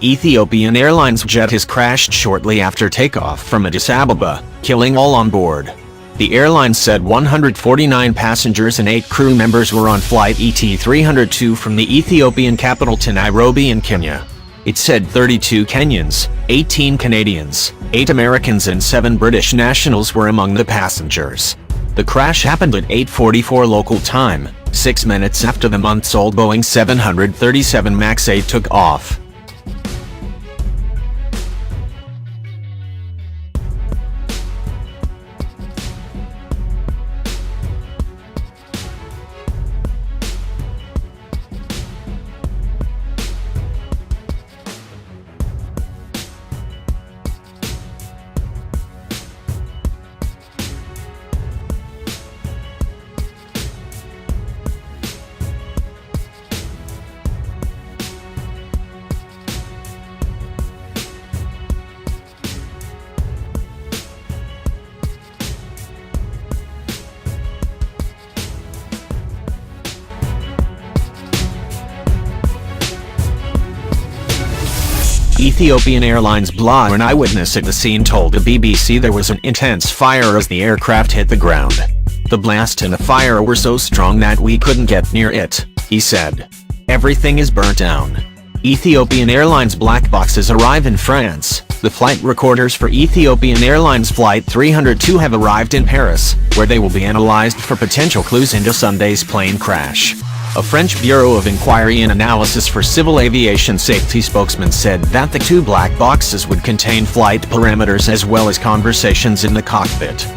Ethiopian Airlines jet has crashed shortly after takeoff from Addis Ababa, killing all on board. The airline said 149 passengers and 8 crew members were on flight ET-302 from the Ethiopian capital to Nairobi in Kenya. It said 32 Kenyans, 18 Canadians, 8 Americans and 7 British nationals were among the passengers. The crash happened at 8:44 local time, 6 minutes after the months-old Boeing 737 MAX 8 took off. Ethiopian Airlines blogger, an eyewitness at the scene, told the BBC there was an intense fire as the aircraft hit the ground. "The blast and the fire were so strong that we couldn't get near it," he said. "Everything is burnt down." Ethiopian Airlines black boxes arrive in France. The flight recorders for Ethiopian Airlines Flight 302 have arrived in Paris, where they will be analyzed for potential clues into Sunday's plane crash. A French Bureau of Inquiry and Analysis for Civil Aviation Safety spokesman said that the 2 black boxes would contain flight parameters as well as conversations in the cockpit.